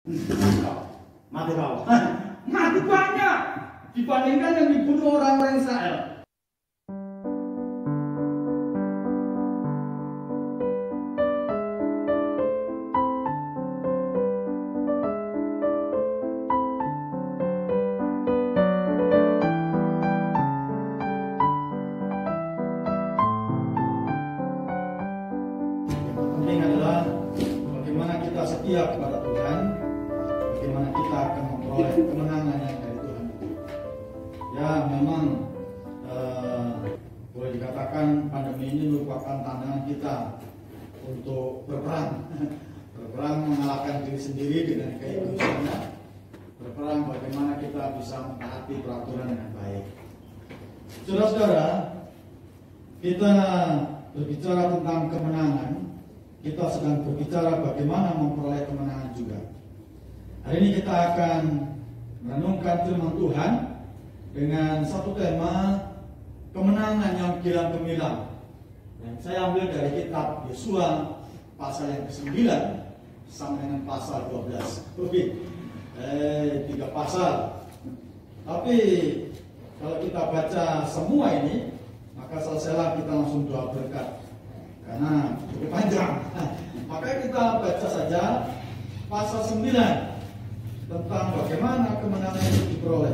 Mati kau. Mati banyak dibandingkan yang dibunuh orang-orang Israel. Penting adalah bagaimana kita setia kepada Tuhan, bagaimana kita akan memperoleh kemenangan yang dari Tuhan. Ya, memang boleh dikatakan pandemi ini merupakan tantangan kita untuk berperang, berperang mengalahkan diri sendiri dengan keegoisannya, berperang bagaimana kita bisa mentaati peraturan dengan baik. Saudara-saudara, kita berbicara tentang kemenangan. Kita sedang berbicara bagaimana memperoleh kemenangan juga. Hari ini kita akan merenungkan firman Tuhan dengan satu tema kemenangan yang gilang gemilang. Yang saya ambil dari kitab Yosua pasal yang ke-9 sampai dengan pasal 12. Oke, 3 pasal. Tapi kalau kita baca semua ini, maka selesailah kita langsung doa berkat. Karena cukup panjang. Maka kita baca saja pasal 9 tentang bagaimana kemenangan itu diperoleh.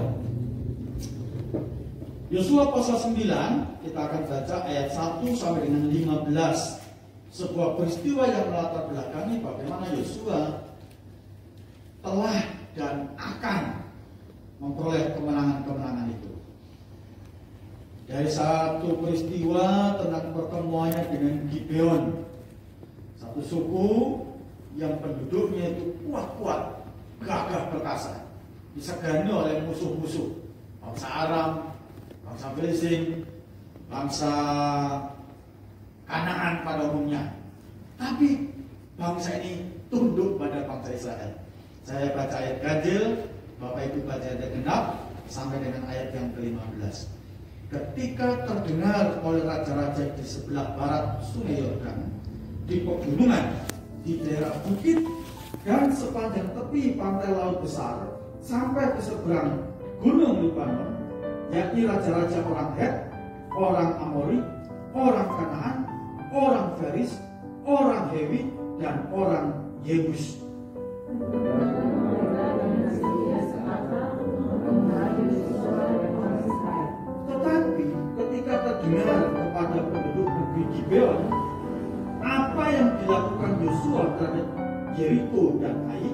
Yosua pasal 9 kita akan baca ayat 1 sampai dengan 15. Sebuah peristiwa yang melatar belakangi bagaimana Yosua telah dan akan memperoleh kemenangan-kemenangan itu. Dari satu peristiwa tentang pertemuannya dengan Gibeon, satu suku yang penduduknya itu kuat-kuat, gagah perkasa, disegani oleh musuh-musuh, bangsa Aram, bangsa Filistin, bangsa Kanaan pada umumnya. Tapi bangsa ini tunduk pada bangsa Israel. Saya baca ayat ganjil, Bapak Ibu baca ayat genap sampai dengan ayat yang ke-15. Ketika terdengar oleh raja-raja di sebelah barat Sungai Yordan, di pegunungan, di daerah bukit, dan sepanjang tepi pantai laut besar, sampai ke seberang gunung Libanon, yakni raja-raja orang Het, orang Amori, orang Kanaan, orang Feris, orang Hewi, dan orang Yebus. Tetapi ketika terdengar kepada penduduk negeri Gibeon apa yang dilakukan Yosua terhadap Yeriko dan Ai,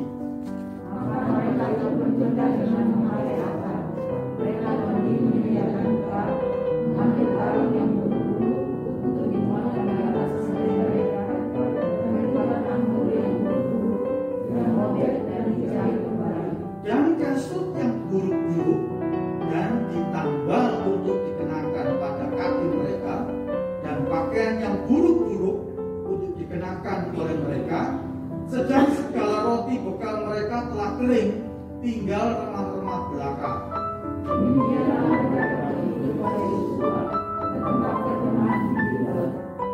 mereka itu bertunda dengan memakai akar. Mereka pergi menyediakan bekal, mengambil karung yang berbulu untuk dimuatkan ke atas sendiri mereka, menempatkan anggur yang berbulu dan robek dan dijahit kembali, dan kasut yang buruk-buruk dan ditambal untuk dikenakan pada kaki mereka, dan pakaian yang buruk-buruk untuk dikenakan oleh mereka, sedang segala roti bekal mereka telah kering, tinggal remah-remah belaka. demikianlah mereka pergi kepada Yosua ke tempat pertemuan di Gibeon.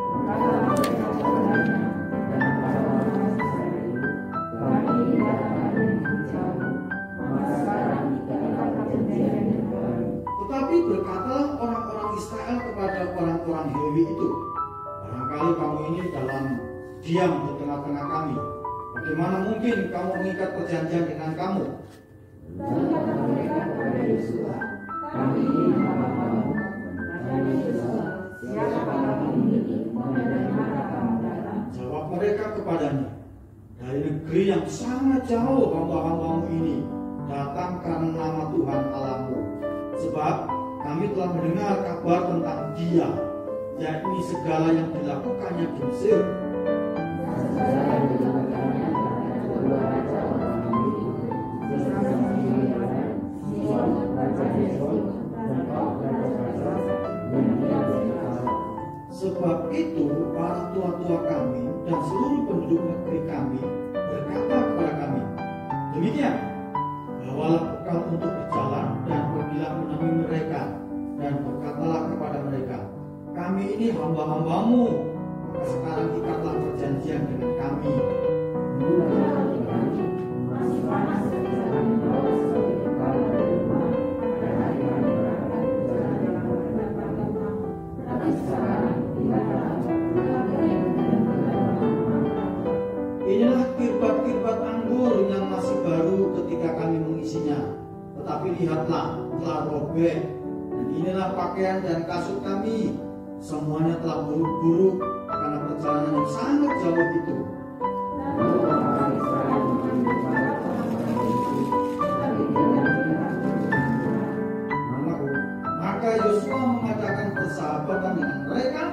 Berkatalah mereka kepadanya dan kepada orang Israel, kami didatangkan dari jauh, maka sekarang kita akan perjanjian yang baru. Tetapi berkatalah orang-orang Israel kepada orang-orang Hewi itu, barangkali kamu ini dalam diam di tengah-tengah kami. Bagaimana mungkin kamu mengikat perjanjian dengan kamu? Lalu kata mereka kepada Yosua, kami ini nama kamu. Kata Yosua, siapa kamu ini dan dari mana kamu datang? Jawab mereka kepadanya, dari negeri yang sangat jauh hamba-hambamu ini datang karena nama Tuhan Allahmu. Sebab kami telah mendengar kabar tentang Dia, yakni segala yang dilakukannya di Mesir. Segala yang dilakukannya terhadap kedua raja orang Amori, Sisera di Yordan, Sihon raja Hesbon, dan Og raja Basran, dan dia berkata, Sebab itu para tua-tua kami dan seluruh penduduk negeri kami berkata kepada kami, demikian, bawalah bekal untuk berjalan dan pergilah menemui mereka, dan berkatalah kepada mereka, kami ini hamba-hambamu, maka sekarang ikatlah perjanjian dengan kami. Mula hati kami masih panas tetapi lihatlah, telah robek. Dan inilah pakaian dan kasut kami, semuanya telah buruk-buruk karena perjalanan yang sangat jauh itu. Maka Yosua mengadakan persahabatan dengan mereka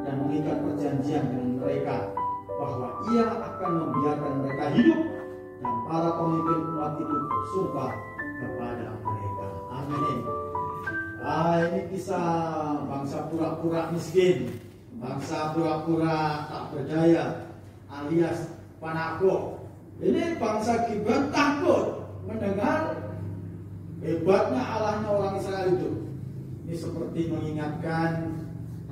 dan mengikat perjanjian dengan mereka bahwa ia akan membiarkan mereka hidup, dan para pemimpin umat itu bersumpah kepada mereka. Amin. Ini kisah bangsa pura-pura miskin, bangsa pura-pura tak berdaya, alias panakuk. Ini bangsa Gibeon takut mendengar hebatnya Allahnya orang Israel itu. Ini seperti mengingatkan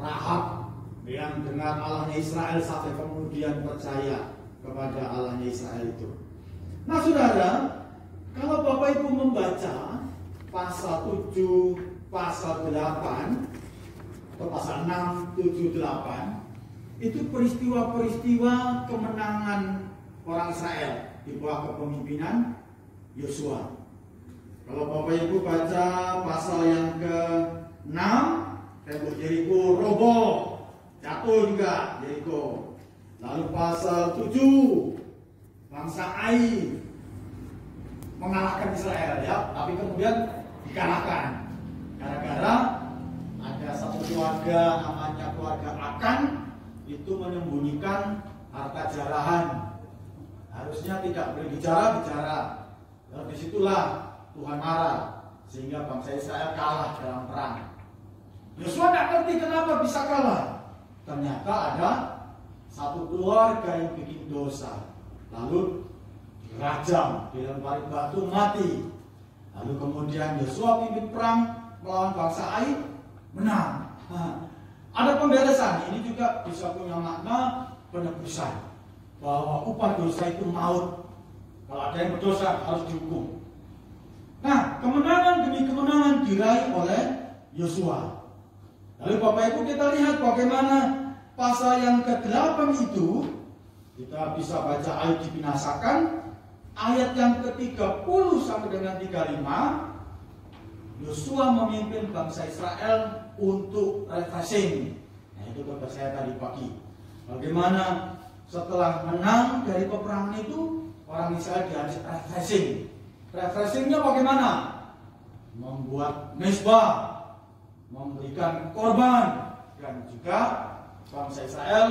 Rahab yang dengar Allahnya Israel sampai kemudian percaya kepada Allahnya Israel itu. Nah saudara, kalau Bapak Ibu membaca pasal 7, pasal 8 atau pasal 6, 7, 8, itu peristiwa-peristiwa kemenangan orang Israel di bawah kepemimpinan Yosua. Kalau Bapak Ibu baca pasal yang ke-6, tembok Yeriko roboh, jatuh juga Yeriko. Lalu pasal 7, bangsa Ai mengalahkan Israel, ya, tapi kemudian dikalahkan gara-gara ada satu keluarga namanya keluarga Akan itu menyembunyikan harta jarahan. Harusnya tidak boleh bicara. Lalu disitulah Tuhan marah sehingga bangsa Israel kalah dalam perang. Yosua tidak ngerti kenapa bisa kalah. Ternyata ada satu keluarga yang bikin dosa, lalu dirajam, dilempari batu, mati. Lalu kemudian Yosua pimpin perang melawan bangsa Ai, menang. Ada pemberesan. Ini juga bisa punya makna penebusan, bahwa upah dosa itu maut. Kalau ada yang berdosa harus dihukum. Nah, kemenangan demi kemenangan diraih oleh Yosua. Lalu Bapak Ibu kita lihat bagaimana pasal yang ke-8 itu, kita bisa baca Ai dibinasakan, ayat yang ke-30 sampai dengan 35, Yosua memimpin bangsa Israel untuk refreshing. Nah itu kata saya tadi pagi. Bagaimana setelah menang dari peperangan itu, orang Israel diharus refreshing. Refreshingnya bagaimana? Membuat mezbah, memberikan korban, dan juga bangsa Israel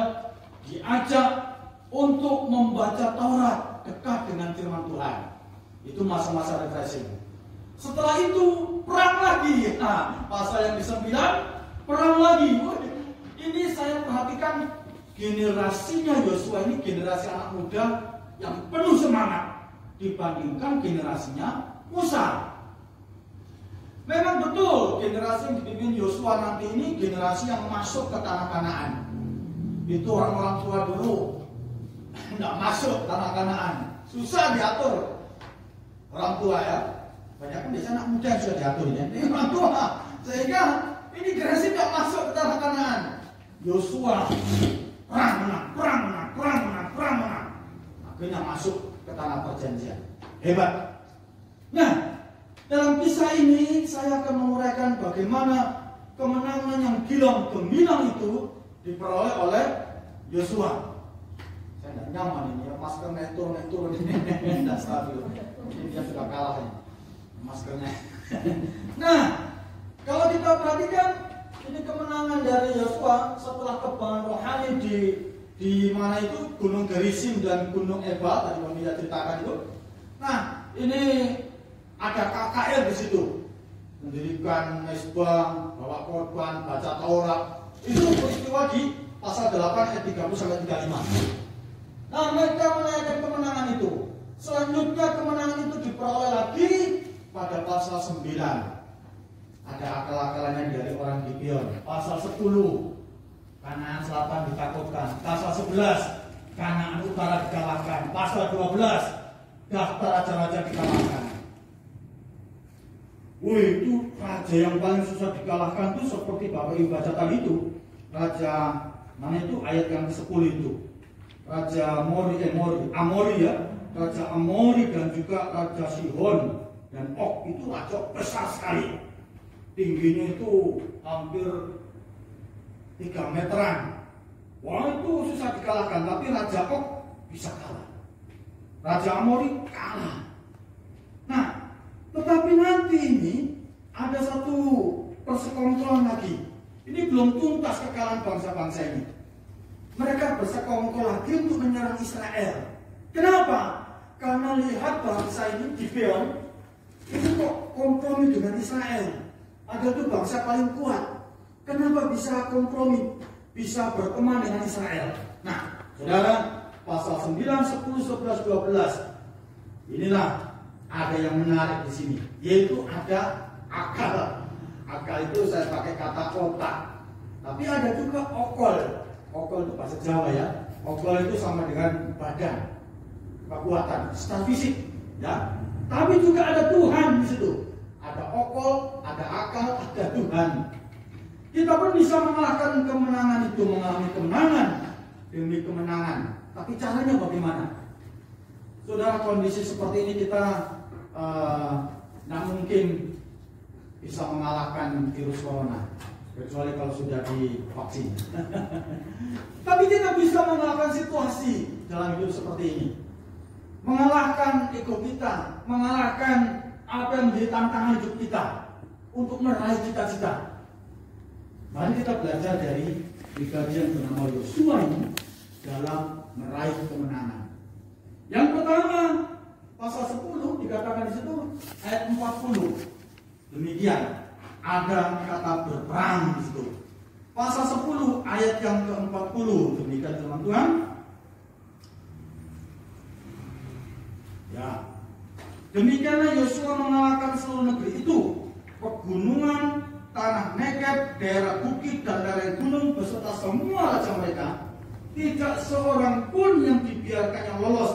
diajak untuk membaca Taurat, dekat dengan firman Tuhan. Itu masa-masa refreshing. Setelah itu perang lagi. Nah, pasal yang ke-9 perang lagi. Ini saya perhatikan generasinya Yosua ini generasi anak muda yang penuh semangat dibandingkan generasinya Musa. Memang betul generasi yang dipimpin Yosua nanti ini generasi yang masuk ke tanah Kanaan. Itu orang-orang tua dulu tidak masuk tanah Kanaan, susah diatur orang tua, ya. Banyak kan biasanya anak muda yang sudah diatur, ya. Ini orang tua, sehingga ini generasi tidak masuk ke tanah Kanaan. Yosua perang menang, akhirnya masuk ke tanah perjanjian. Hebat. Nah, dalam kisah ini saya akan menguraikan bagaimana kemenangan yang gemilang itu diperoleh oleh Yosua. Saya tidak nyaman ini, ya, masker naik turun ini tidak stabil. Ini dia sudah kalah ini maskernya. Nah, kalau kita perhatikan ini kemenangan dari Yosua setelah kebanggaan rohani di mana itu Gunung Gerizim dan Gunung Ebal tadi yang dia ceritakan itu. Nah, ini ada KKR di situ, mendirikan mezbah, bawa korban, baca Taurat. Itu peristiwa di pasal 8 ayat 30 sampai 35. Nah, mereka merayakan kemenangan itu. Selanjutnya kemenangan itu diperoleh lagi pada pasal 9. Ada akal-akalannya dari orang Gibeon. Pasal 10, Kanaan Selatan ditakutkan. Pasal 11, Kanaan Utara dikalahkan. Pasal 12, daftar raja-raja dikalahkan. Itu raja yang paling susah dikalahkan itu seperti Bapak Ibu baca tadi itu. Raja mana itu ayat yang ke-10 itu. Raja Amori ya. Raja Amori dan juga Raja Sihon Dan Og itu raja besar sekali. Tingginya itu hampir 3 meteran. Wah, itu susah dikalahkan, tapi Raja Og bisa kalah. Raja Amori kalah. Nah, tetapi nanti ini ada satu persekongkolan lagi. Ini belum tuntas kekalahan bangsa-bangsa ini. Mereka bersekongkol lagi untuk menyerang Israel. Kenapa? Karena lihat bangsa ini Gibeon itu kok kompromi dengan Israel. Ada tuh bangsa paling kuat. Kenapa bisa kompromi? Bisa berteman dengan Israel. Nah, saudara, pasal 9, 10, 11, 12. Inilah ada yang menarik di sini, yaitu ada akal. Akal itu saya pakai kata otak. Tapi ada juga okol. Okol itu bahasa Jawa ya. Okol itu sama dengan badan, kekuatan, secara fisik, ya. Tapi juga ada Tuhan di situ. Ada okol, ada akal, ada Tuhan. Kita pun bisa mengalahkan kemenangan itu, mengalami kemenangan demi kemenangan. Tapi caranya bagaimana? Saudara, kondisi seperti ini kita tidak mungkin bisa mengalahkan virus corona, kecuali kalau sudah divaksin. Tapi kita bisa mengalahkan situasi dalam hidup seperti ini, mengalahkan ego kita, mengalahkan apa yang menjadi tantangan hidup kita untuk meraih cita-cita. Mari kita belajar dari pribadi yang bernama Yosua ini dalam meraih kemenangan. Yang pertama, pasal 10 dikatakan di situ ayat 40. Demikian, ada kata berperang di situ. Pasal 10 ayat yang ke-40. Demikian firman Tuhan. Ya. Demikianlah Yosua mengalahkan seluruh negeri itu, pegunungan, tanah Negeb, daerah bukit dan daerah gunung beserta semua raja mereka. Tidak seorang pun yang dibiarkannya lolos,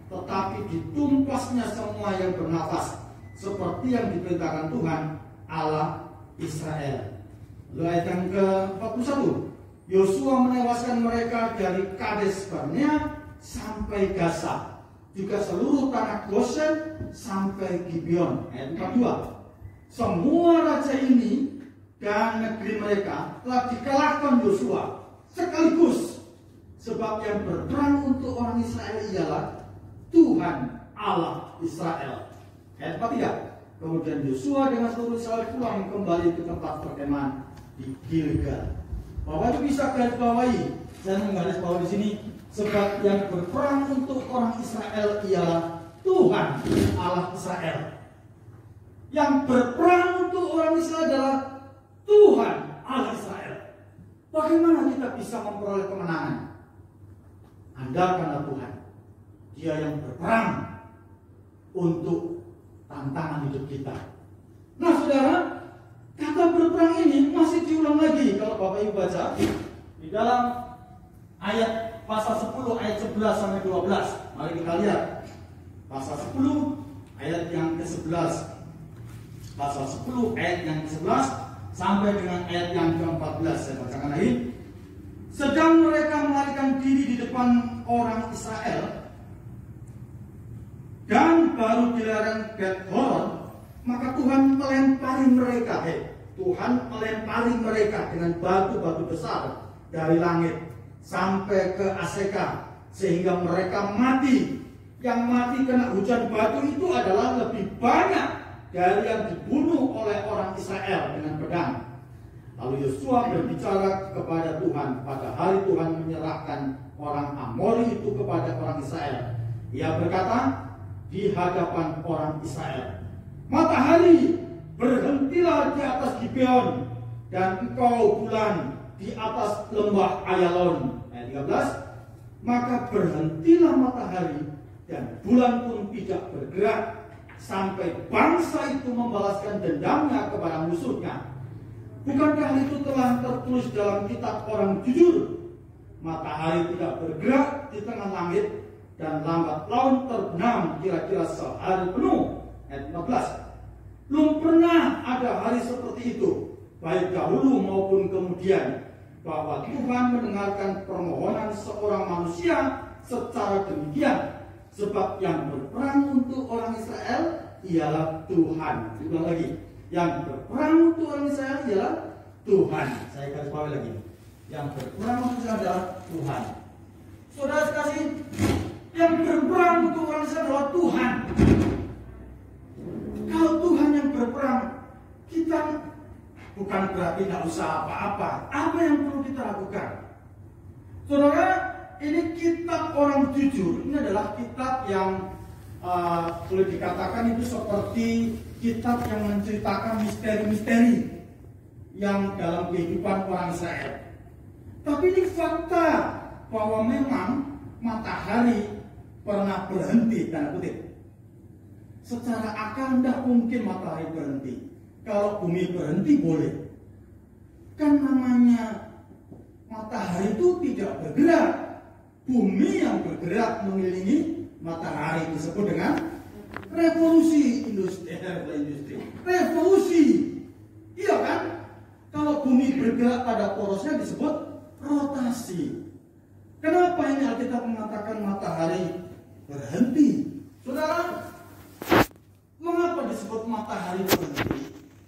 tetapi ditumpasnya semua yang bernafas, seperti yang diperintahkan Tuhan Allah Israel. Ayat yang ke-41. Yosua menewaskan mereka dari Kades Barnea sampai Gaza, juga seluruh tanah Gosen sampai Gibeon. Ayat 42. Semua raja ini dan negeri mereka telah dikalahkan Yosua sekaligus, sebab yang berperang untuk orang Israel ialah Tuhan Allah Israel. Ayat 43. Kemudian Yosua dengan seluruh Israel pulang kembali ke tempat perkemahan di Gilgal. Bapak itu bisa garis bawahi, saya menggaris bawah di sini, sebab yang berperang untuk orang Israel ialah Tuhan Allah Israel. Yang berperang untuk orang Israel adalah Tuhan Allah Israel. Bagaimana kita bisa memperoleh kemenangan? Andalkanlah Tuhan. Dia yang berperang untuk tantangan hidup kita. Nah, saudara, kata berperang ini masih diulang lagi kalau Bapak Ibu baca di dalam ayat pasal 10 ayat 11 sampai 12. Mari kita lihat pasal 10 ayat yang ke-11. Pasal 10 ayat yang ke-11 sampai dengan ayat yang ke-14. Saya bacakan lagi. Sedang mereka melarikan diri di depan orang Israel dan baru di lereng Bet-horon, maka Tuhan melempari mereka. Tuhan melempari mereka dengan batu-batu besar dari langit sampai ke Aseka, sehingga mereka mati. Yang mati kena hujan batu itu adalah lebih banyak dari yang dibunuh oleh orang Israel dengan pedang. Lalu Yosua berbicara kepada Tuhan pada hari Tuhan menyerahkan orang Amori itu kepada orang Israel. Ia berkata di hadapan orang Israel, matahari, berhentilah di atas Gibeon, dan engkau bulan di atas lembah Ayalon. Ayat 13. Maka berhentilah matahari dan bulan pun tidak bergerak sampai bangsa itu membalaskan dendamnya kepada musuhnya. Bukankah itu telah tertulis dalam kitab orang jujur? Matahari tidak bergerak di tengah langit dan lambat laun terbenam kira-kira sehari penuh. Ayat 14. Belum pernah ada hari seperti itu, baik dahulu maupun kemudian, bahwa Tuhan mendengarkan permohonan seorang manusia secara demikian. Sebab yang berperang untuk orang Israel ialah Tuhan. Ulang lagi. Yang berperang untuk orang Israel ialah Tuhan. Saya garis bawahi lagi. Yang berperang untuk Israel adalah Tuhan. Saudara sekalian, yang berperang untuk orang Israel adalah Tuhan. Kalau Tuhan yang berperang, kita bukan berarti tidak usah apa-apa. Apa yang perlu kita lakukan? Saudara, ini kitab Orang Jujur. Ini adalah kitab yang boleh dikatakan itu seperti kitab yang menceritakan misteri-misteri yang dalam kehidupan orang Israel. Tapi ini fakta bahwa memang matahari pernah berhenti, tanda kutip. Secara akal tidak mungkin matahari berhenti. Kalau bumi berhenti boleh. Kan namanya matahari itu tidak bergerak. Bumi yang bergerak mengelilingi matahari disebut dengan revolusi industri. Revolusi. Iya kan? Kalau bumi bergerak pada porosnya disebut rotasi. Kenapa ini Alkitab mengatakan matahari berhenti? Saudara, mengapa disebut matahari berhenti?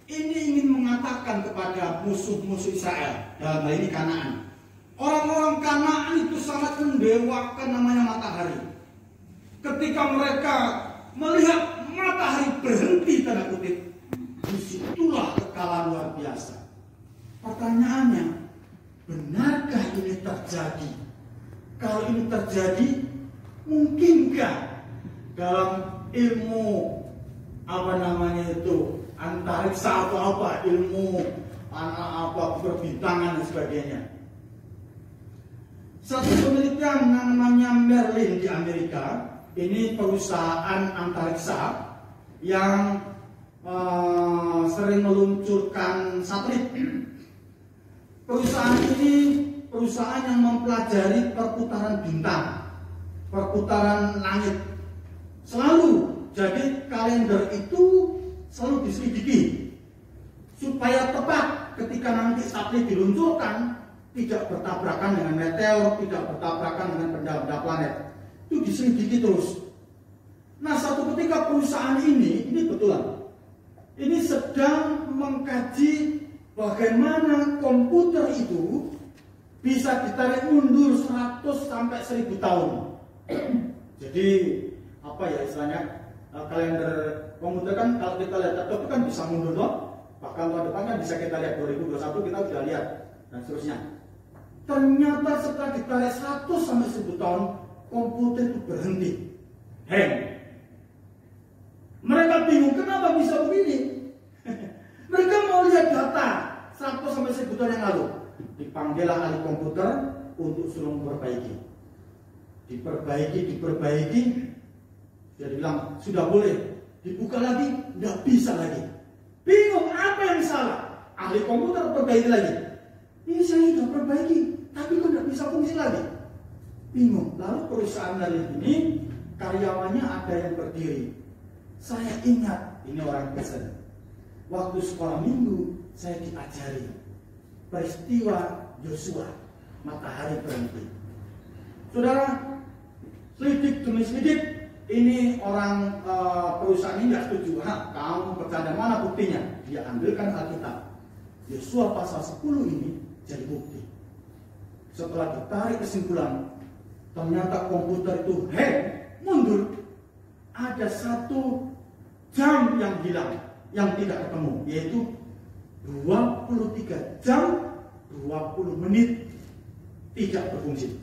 Ini ingin mengatakan kepada musuh-musuh Israel, dalam hal ini Kanaan. Orang-orang Kanaan itu sangat mendewakan namanya matahari. Ketika mereka melihat matahari berhenti, tanda kutip, disitulah kekalahan luar biasa. Pertanyaannya, benarkah ini terjadi? Kalau ini terjadi, mungkinkah dalam ilmu antariksa atau ilmu perbintangan dan sebagainya? Satu penelitian namanya Merlin di Amerika, ini perusahaan antariksa yang sering meluncurkan satelit. Perusahaan ini perusahaan yang mempelajari perputaran bintang, perputaran langit. Selalu, jadi kalender itu selalu diselidiki supaya tepat ketika nanti satelit diluncurkan, tidak bertabrakan dengan meteor, tidak bertabrakan dengan benda-benda planet. Itu diselidiki terus. Nah, satu ketika perusahaan ini betulan, ini sedang mengkaji bagaimana komputer itu bisa ditarik mundur 100 sampai 1000 tahun. Jadi apa ya istilahnya, kalender komputer kan kalau kita lihat laptop kan bisa mundur loh. Bahkan tahun depan kan bisa kita lihat 2021 kita sudah lihat dan seterusnya. Ternyata setelah ditarik 100 sampai 1000 tahun, komputer itu berhenti. Hang. Mereka bingung kenapa bisa begini. Mereka mau lihat data 100 sampai 1000 tahun yang lalu. Dipanggillah ahli komputer untuk suruh memperbaiki. Diperbaiki. Dia bilang sudah boleh. Dibuka lagi, nggak bisa lagi. Bingung apa yang salah. Ahli komputer perbaiki lagi. Ini saya sudah perbaiki, tapi kok nggak bisa fungsi lagi. Bingung. Lalu perusahaan dari ini karyawannya ada yang berdiri. Saya ingat, ini orang Kristen. Waktu sekolah minggu saya diajari peristiwa Yosua, matahari berhenti. Saudara, selidik demi selidik, ini orang perusahaan ini nggak setuju. Kamu bercanda, mana buktinya? Dia ambilkan Alkitab. Yosua pasal 10 ini jadi bukti. Setelah ditarik kesimpulan, ternyata komputer itu mundur. Ada 1 jam yang hilang, yang tidak ketemu, yaitu 23 jam 20 menit tidak berfungsi.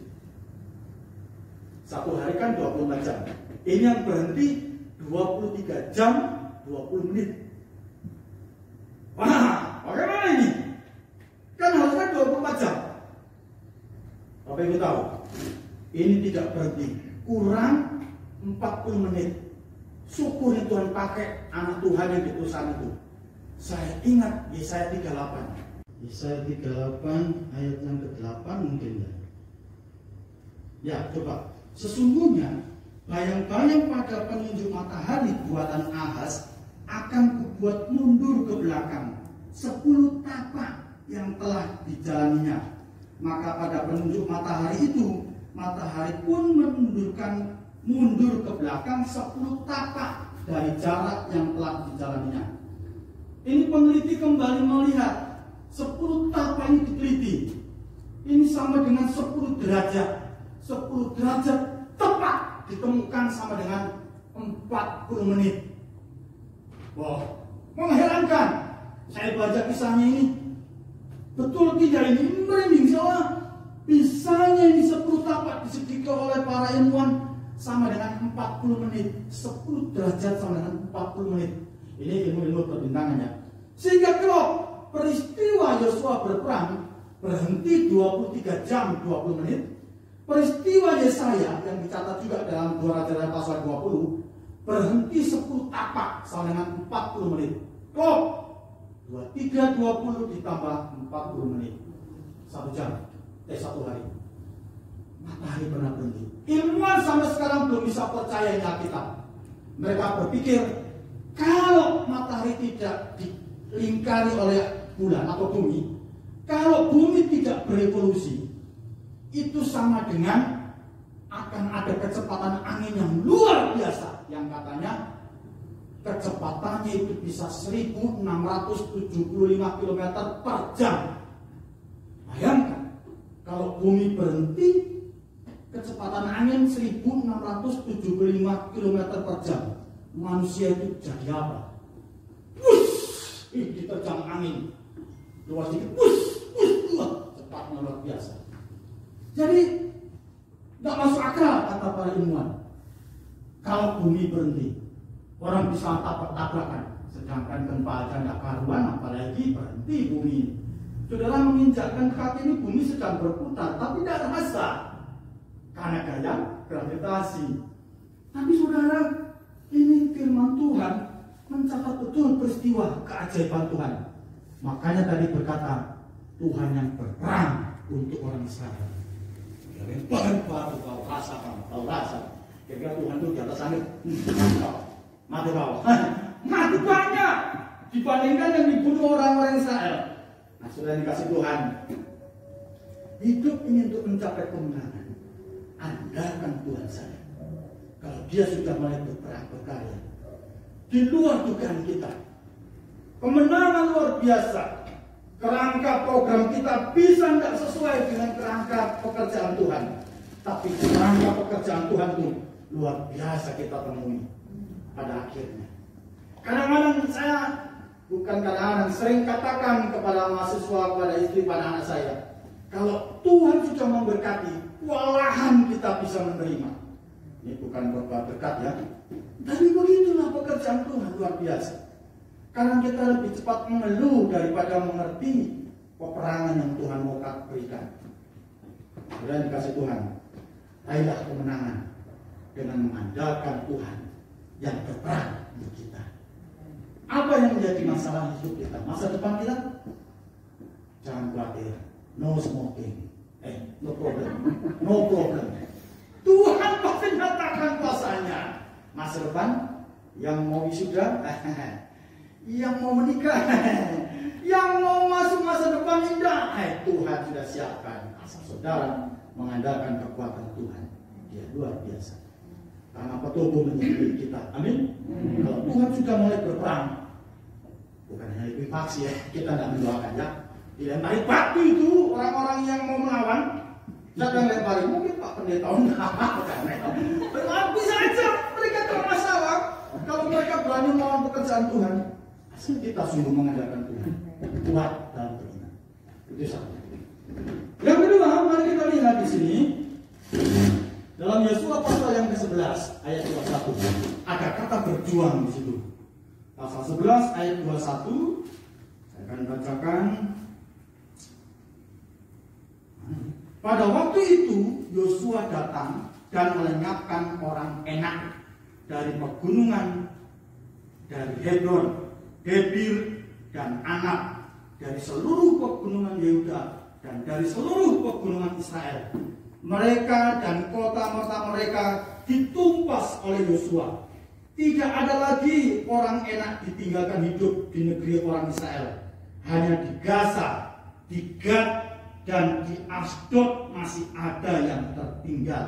Satu hari kan 24 jam. Ini yang berhenti 23 jam 20 menit. Wah, bagaimana ini? Kan harusnya 24 jam. Bapak Ibu tahu, ini tidak berhenti, kurang 40 menit. Syukur Tuhan pakai anak Tuhan yang di perusahaan itu. Saya ingat Yesaya 38. Yesaya 38 ayat yang ke-8 mungkin ya. Ya, coba. Sesungguhnya bayang-bayang pada penunjuk matahari buatan Ahaz akan kubuat mundur ke belakang 10 tapak yang telah dijalaninya. Maka pada penunjuk matahari itu, matahari pun mundur ke belakang 10 tapak dari jarak yang telah dijalaninya. Ini peneliti kembali melihat 10 tapak ini diteliti. Ini sama dengan 10 derajat. 10 derajat tepat ditemukan sama dengan 40 menit. Wah, mengherankan. Saya baca kisahnya ini. Betul tidak ini merinding soalnya. Bisanya ini 10 tapak disediakan oleh para ilmuwan sama dengan 40 menit. 10 derajat sama dengan 40 menit. Ini ilmu-ilmu perbintangannya. Sehingga kalau peristiwa Yosua berperang berhenti 23 jam 20 menit. Peristiwa Yesaya yang dicatat juga dalam 2 Raja pasal 20 berhenti 10 tapak sama dengan 40 menit. Kok 23 20 ditambah 40 menit. 1 jam. 1 hari. Matahari pernah berhenti. Ilmuwan sampai sekarang belum bisa percaya ini Alkitab. Mereka berpikir kalau matahari tidak dilingkari oleh bulan atau bumi, kalau bumi tidak berevolusi, itu sama dengan akan ada kecepatan angin yang luar biasa, yang katanya kecepatannya itu bisa 1675 km per jam. Bayangkan kalau bumi berhenti, kecepatan angin 1675 km per jam, manusia itu jadi apa? Wush, diterjang angin luas sedikit, wush, cepatnya luar biasa. Jadi tidak masuk akal kata para ilmuwan. Kalau bumi berhenti, orang bisa tabrakan. Sedangkan gempa aja tidak karuan, apalagi berhenti bumi. Saudara menginjakkan kaki ini, bumi sedang berputar, tapi tidak terasa karena gaya gravitasi. Tapi saudara, ini firman Tuhan mencatat betul peristiwa keajaiban Tuhan. Makanya tadi berkata Tuhan yang berperang untuk orang Israel. Baru kau rasa. Kira-kira Tuhan itu di atas langit. Mati kau. Mati banyak dibandingkan yang dibunuh orang-orang Israel. Nah, sudah dikasih Tuhan. Hidup ini untuk mencapai kemenangan. Andalkan Tuhan saya. Kalau dia sudah mulai berperang berkarya, di luar dugaan kita, kemenangan luar biasa. Kerangka program kita bisa tidak sesuai dengan kerangka pekerjaan Tuhan, tapi kerangka pekerjaan Tuhan itu luar biasa kita temui pada akhirnya. Kadang-kadang sering katakan kepada mahasiswa, kepada istri, pada anak saya, kalau Tuhan sudah memberkati, kewalahan kita bisa menerima. Ini bukan berkat ya, tapi begitulah pekerjaan Tuhan luar biasa. Karena kita lebih cepat mengeluh daripada mengerti peperangan yang Tuhan mau berikan. Dan dikasih Tuhan, raihlah kemenangan dengan mengandalkan Tuhan yang berperang untuk kita. Apa yang menjadi masalah hidup kita, masa depan kita? Jangan khawatir, no smoking, no problem. Tuhan pasti nyatakan kuasanya. Masa depan yang mau wisuda, yang mau menikah, yang mau masuk masa depan indah, Tuhan sudah siapkan. Asal saudara mengandalkan kekuatan Tuhan, dia luar biasa. Karena petunjuk menyertai kita, amin. Kalau Tuhan sudah mulai berperang, bukan hanya likuifaksi ya, kita tidak mendoakan ya. Dilempari batu itu orang-orang yang mau melawan, jangan lempari. Mungkin Pak Pendeta bisa aja mereka termasalah. Kalau mereka berani melawan pekerjaan Tuhan, kita sungguh mengandalkan Tuhan, kuat dalam beriman. Itu satu. Yang kedua, mari kita lihat di sini dalam Yosua pasal yang ke-11 ayat 21 ada kata berjuang di situ. Pasal 11 ayat 21 saya akan bacakan. Pada waktu itu Yosua datang dan melenyapkan orang Enak dari pegunungan, dari Hebron, Debir, dan Anak, dari seluruh pegunungan Yehuda dan dari seluruh pegunungan Israel. Mereka dan kota-kota mereka ditumpas oleh Yosua. Tidak ada lagi orang Enak ditinggalkan hidup di negeri orang Israel. Hanya di Gaza, di Gad, dan di Asdod masih ada yang tertinggal.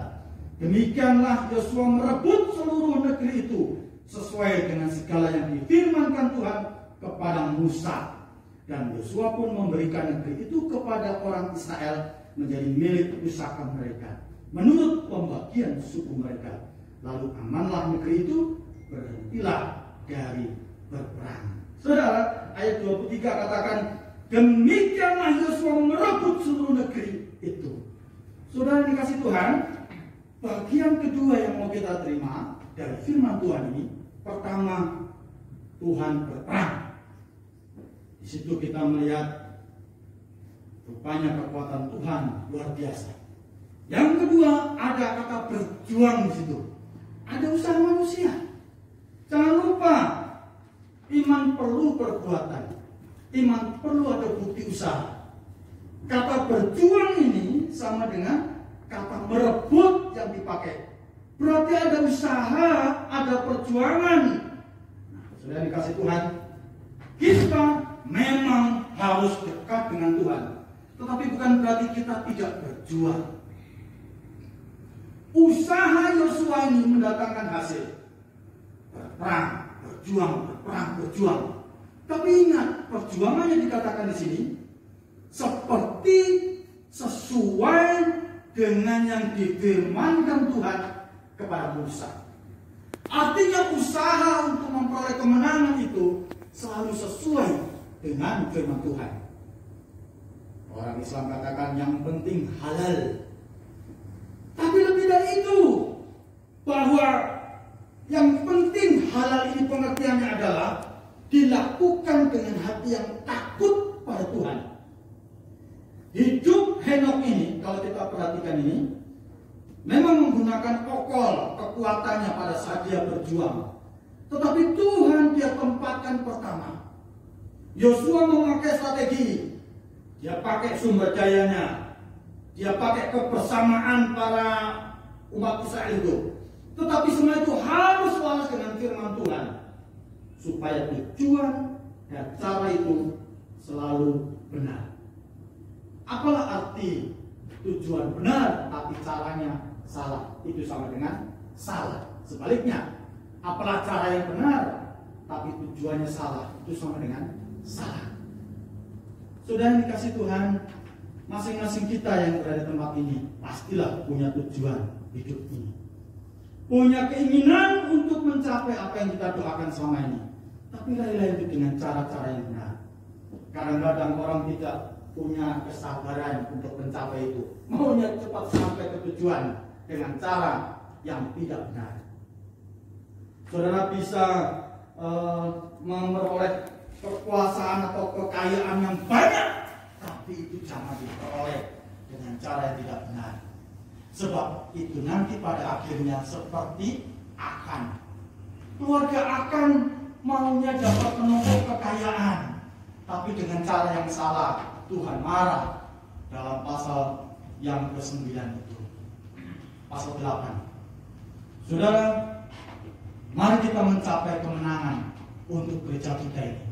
Demikianlah Yosua merebut seluruh negeri itu sesuai dengan segala yang difirmankan Tuhan kepada Musa. Dan Yosua pun memberikan negeri itu kepada orang Israel menjadi milik pusaka mereka menurut pembagian suku mereka. Lalu amanlah negeri itu, berhentilah dari berperang. Saudara, ayat 23 katakan, demikianlah Yosua merebut seluruh negeri itu. Saudara dikasih Tuhan, bagian kedua yang mau kita terima dari firman Tuhan ini, pertama, Tuhan berperang. Di situ kita melihat rupanya kekuatan Tuhan luar biasa. Yang kedua, ada kata berjuang di situ. Ada usaha manusia. Jangan lupa, iman perlu perbuatan. Iman perlu ada bukti usaha. Kata berjuang ini sama dengan kata merebut yang dipakai. Berarti ada usaha, ada perjuangan. Nah, sudah dikasih Tuhan, kita memang harus dekat dengan Tuhan. Tetapi bukan berarti kita tidak berjuang. Usaha Yosua ini mendatangkan hasil. Berperang, berjuang, berperang, berjuang. Tapi ingat, perjuangannya dikatakan di sini seperti sesuai dengan yang difirmankan Tuhan kepada Musa. Artinya usaha untuk memperoleh kemenangan itu selalu sesuai dengan firman Tuhan. Orang Islam katakan yang penting halal. Tapi lebih dari itu, bahwa yang penting halal ini pengertiannya adalah dilakukan dengan hati yang takut pada Tuhan. Hidup Henok ini, kalau kita perhatikan ini, memang menggunakan okol kekuatannya pada saat dia berjuang. Tetapi Tuhan dia tempatkan pertama. Yosua memakai strategi. Dia pakai sumber dayanya. Dia pakai kebersamaan para umat Israel itu. Tetapi semua itu harus selaras dengan firman Tuhan. Supaya tujuan dan cara itu selalu benar. Apalah arti tujuan benar tapi caranya salah? Itu sama dengan salah. Sebaliknya, apalah cara yang benar tapi tujuannya salah? Itu sama dengan salah. Sudah dikasih Tuhan, masing-masing kita yang berada di tempat ini pastilah punya tujuan hidup ini, punya keinginan untuk mencapai apa yang kita doakan selama ini. Tapi lain-lain itu dengan cara-cara yang benar. Kadang-kadang orang tidak punya kesabaran untuk mencapai itu, maunya cepat sampai ke tujuan dengan cara yang tidak benar. Saudara bisa memperoleh kekuasaan atau kekayaan yang banyak, tapi itu jangan diperoleh dengan cara yang tidak benar. Sebab itu nanti pada akhirnya seperti Akan. Keluarga Akan maunya dapat menumpuk kekayaan, tapi dengan cara yang salah. Tuhan marah dalam pasal yang ke-9 itu, pasal 8. Saudara, mari kita mencapai kemenangan untuk gereja kita ini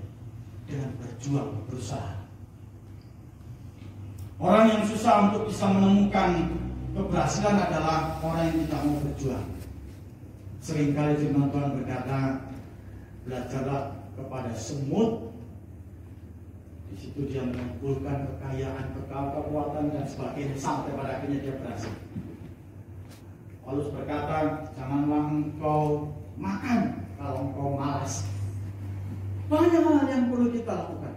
dengan berjuang, berusaha. Orang yang susah untuk bisa menemukan keberhasilan adalah orang yang tidak mau berjuang. Seringkali firman Tuhan berkata, belajarlah kepada semut. Di situ dia mengumpulkan kekayaan, kekuatan dan sebagainya sampai pada akhirnya dia berhasil. Paulus berkata, janganlah engkau makan kalau engkau malas. Banyak hal yang perlu kita lakukan.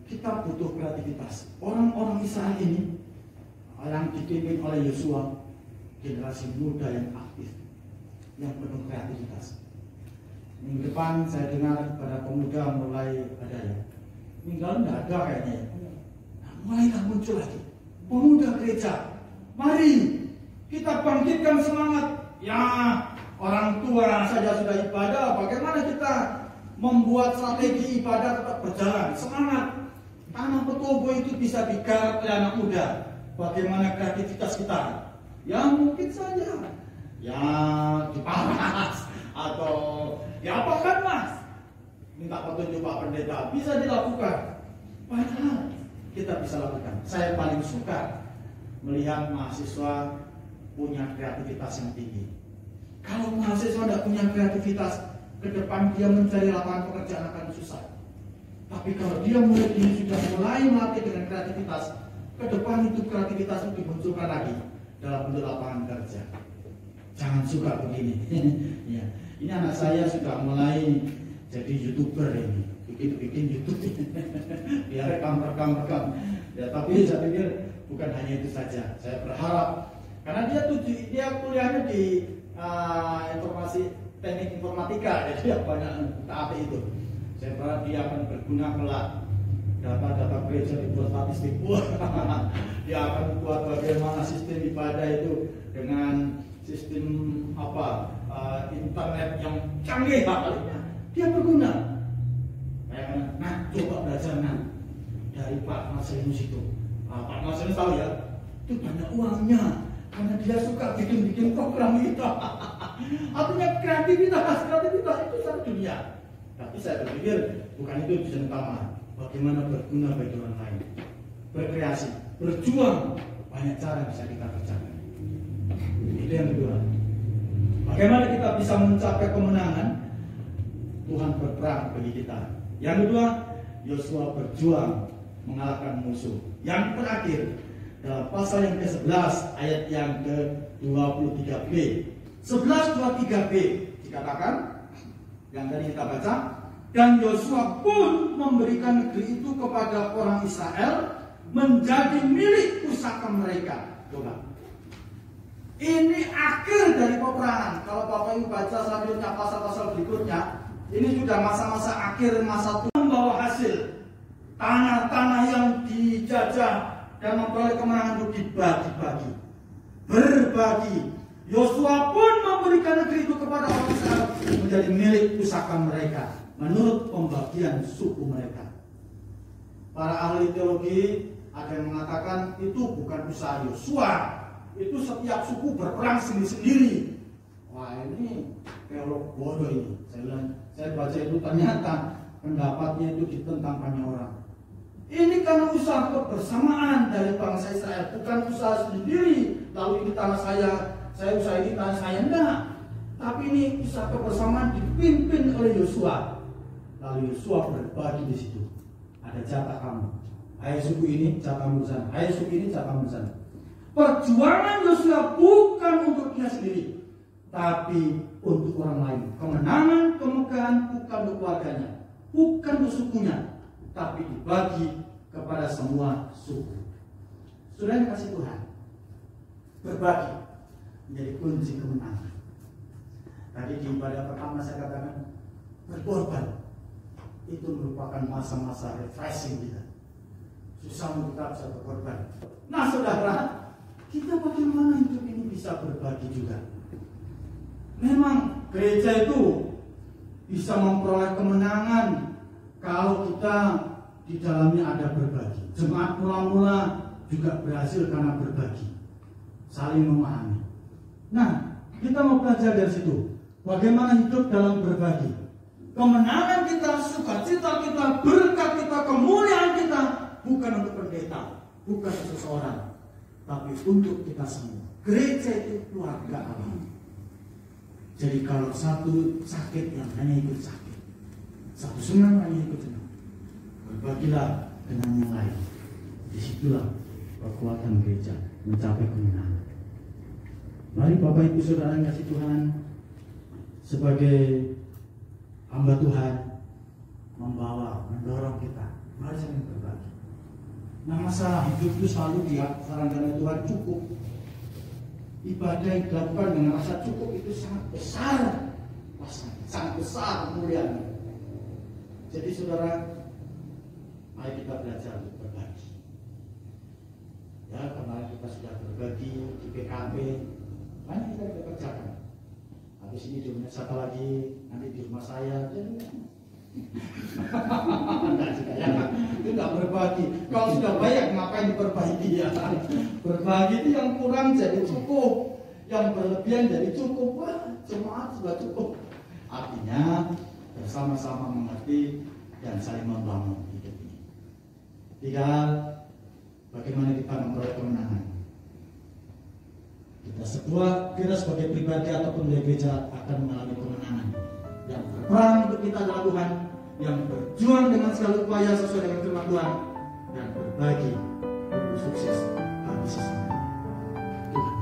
Kita butuh kreativitas. Orang-orang Israel ini yang dipimpin oleh Yosua, generasi muda yang aktif, yang penuh kreativitas. Minggu depan saya dengar pada pemuda mulai ada ya. Minggu lalu tidak ada kayaknya. Nah, mulailah muncul lagi pemuda gereja. Mari kita bangkitkan semangat. Ya, orang tua saja sudah ibadah, bagaimana kita membuat strategi ibadah tetap berjalan? Semangat. Tanah Petobo itu bisa digarap oleh anak muda. Bagaimana kreativitas kita? Ya mungkin saja ya diparas atau ya apa kan mas, minta petunjuk Pak Pendeta, bisa dilakukan. Banyak hal kita bisa lakukan. Saya paling suka melihat mahasiswa punya kreativitas yang tinggi. Kalau mahasiswa tidak punya kreativitas, ke depan dia mencari lapangan pekerjaan akan susah. Tapi kalau dia sudah mulai melatih dengan kreativitas, ke depan itu kreativitas itu dimunculkan lagi dalam bentuk lapangan kerja. Jangan suka begini. Ya. Ini anak saya sudah mulai jadi YouTuber ini, bikin YouTube. Dia rekam. Ya, tapi saya pikir bukan hanya itu saja. Saya berharap karena dia kuliahnya di teknik informatika, jadi banyak TAP itu. Saya berharap dia akan berguna kelak. Data-data gereja dibuat statistik. Dia akan buat bagaimana sistem ibadah itu dengan sistem internet yang canggih kalinya. Dia berguna. Nah, coba belajar dari Pak Marcelinus itu. Pak Marcelinus tahu ya, itu banyak uangnya karena dia suka bikin program itu. Artinya kreativitas itu satu dunia. Tapi saya berpikir bukan itu tujuan utama. Bagaimana berguna bagi orang lain, berkreasi, berjuang, banyak cara bisa kita kerjakan. Itu yang kedua. Bagaimana kita bisa mencapai kemenangan? Tuhan berperang bagi kita. Yang kedua, Yosua berjuang mengalahkan musuh. Yang terakhir, dalam pasal yang ke-11 ayat yang ke-23b. 11:23b dikatakan, yang tadi kita baca, dan Yosua pun memberikan negeri itu kepada orang Israel menjadi milik pusaka mereka. Coba. Ini akhir dari peperangan. Kalau Bapak Ibu baca selanjutnya pasal-pasal berikutnya, ini sudah masa-masa akhir, masa Tuhan membawa hasil. Tanah-tanah yang dijajah dan memperoleh kemenangan itu dibagi-bagi. Berbagi. Yosua pun memberikan negeri itu kepada orang Israel menjadi milik pusaka mereka menurut pembagian suku mereka. Para ahli teologi ada yang mengatakan itu bukan usaha Yosua, itu setiap suku berperang sendiri-sendiri. Wah, ini teolog bodoh ini. Saya baca itu ternyata pendapatnya itu ditentang banyak orang. Ini karena usaha kebersamaan dari bangsa Israel, bukan usaha sendiri. Lalu ini tanah saya usaha ini tanah saya, enggak. Tapi ini usaha kebersamaan dipimpin oleh Yosua. Lalu Yosua berbagi di situ. Ada jatah kamu. Hai suku ini jatahmu sana. Hai suku ini jatahmu sana. Perjuangan Yosua bukan untuk dia sendiri, tapi untuk orang lain. Kemenangan, kemegahan bukan untuk keluarganya, bukan untuk sukunya, tapi dibagi kepada semua suku. Sudah dikasih Tuhan. Berbagi menjadi kunci kemenangan. Tadi di ibadah pertama saya katakan berkorban. Itu merupakan masa-masa refreshing kita. Susah untuk kita bisa berkorban. Nah saudara, kita bagaimana hidup ini bisa berbagi juga? Memang gereja itu bisa memperoleh kemenangan kalau kita di dalamnya ada berbagi. Jemaat mula-mula juga berhasil karena berbagi, saling memahami. Nah, kita mau belajar dari situ. Bagaimana hidup dalam berbagi? Kemenangan kita, sukacita kita, berkat kita, kemuliaan kita bukan untuk pendeta, bukan untuk seseorang, tapi untuk kita semua. Gereja itu keluarga Allah. Jadi kalau satu sakit, yang hanya ikut sakit, satu senang, hanya ikut senang. Berbagilah dengan yang lain. Disitulah kekuatan gereja mencapai kemenangan. Mari Bapak Ibu Saudara yang kasih Tuhan, sebagai hamba Tuhan, mendorong kita, mari saling berbagi. Nah, masalah hidup itu selalu disarankan oleh Tuhan cukup. Ibadah yang dilakukan dengan rasa cukup itu sangat besar, sangat besar kemuliaan. Jadi saudara, mari kita belajar untuk berbagi. Ya, kemarin kita sudah berbagi di PKB, banyak kita kerjakan. Habis ini di rumah satu lagi, nanti di rumah saya. Enggak juga ya, itu enggak berbagi. Kalau sudah banyak ngapain diperbaiki ya? Berbagi itu yang kurang jadi cukup, yang berlebihan jadi cukup. Wah, jemaat sudah cukup. Artinya bersama-sama mengerti dan saling membangun hidup ini. Tinggal bagaimana kita memperoleh kemenangan. kita sebagai pribadi ataupun dari gereja akan mengalami kemenangan. Yang berperang untuk kita adalah Tuhan, yang berjuang dengan segala upaya sesuai dengan firman Tuhan, dan berbagi untuk sukses habis semuanya. Tuhan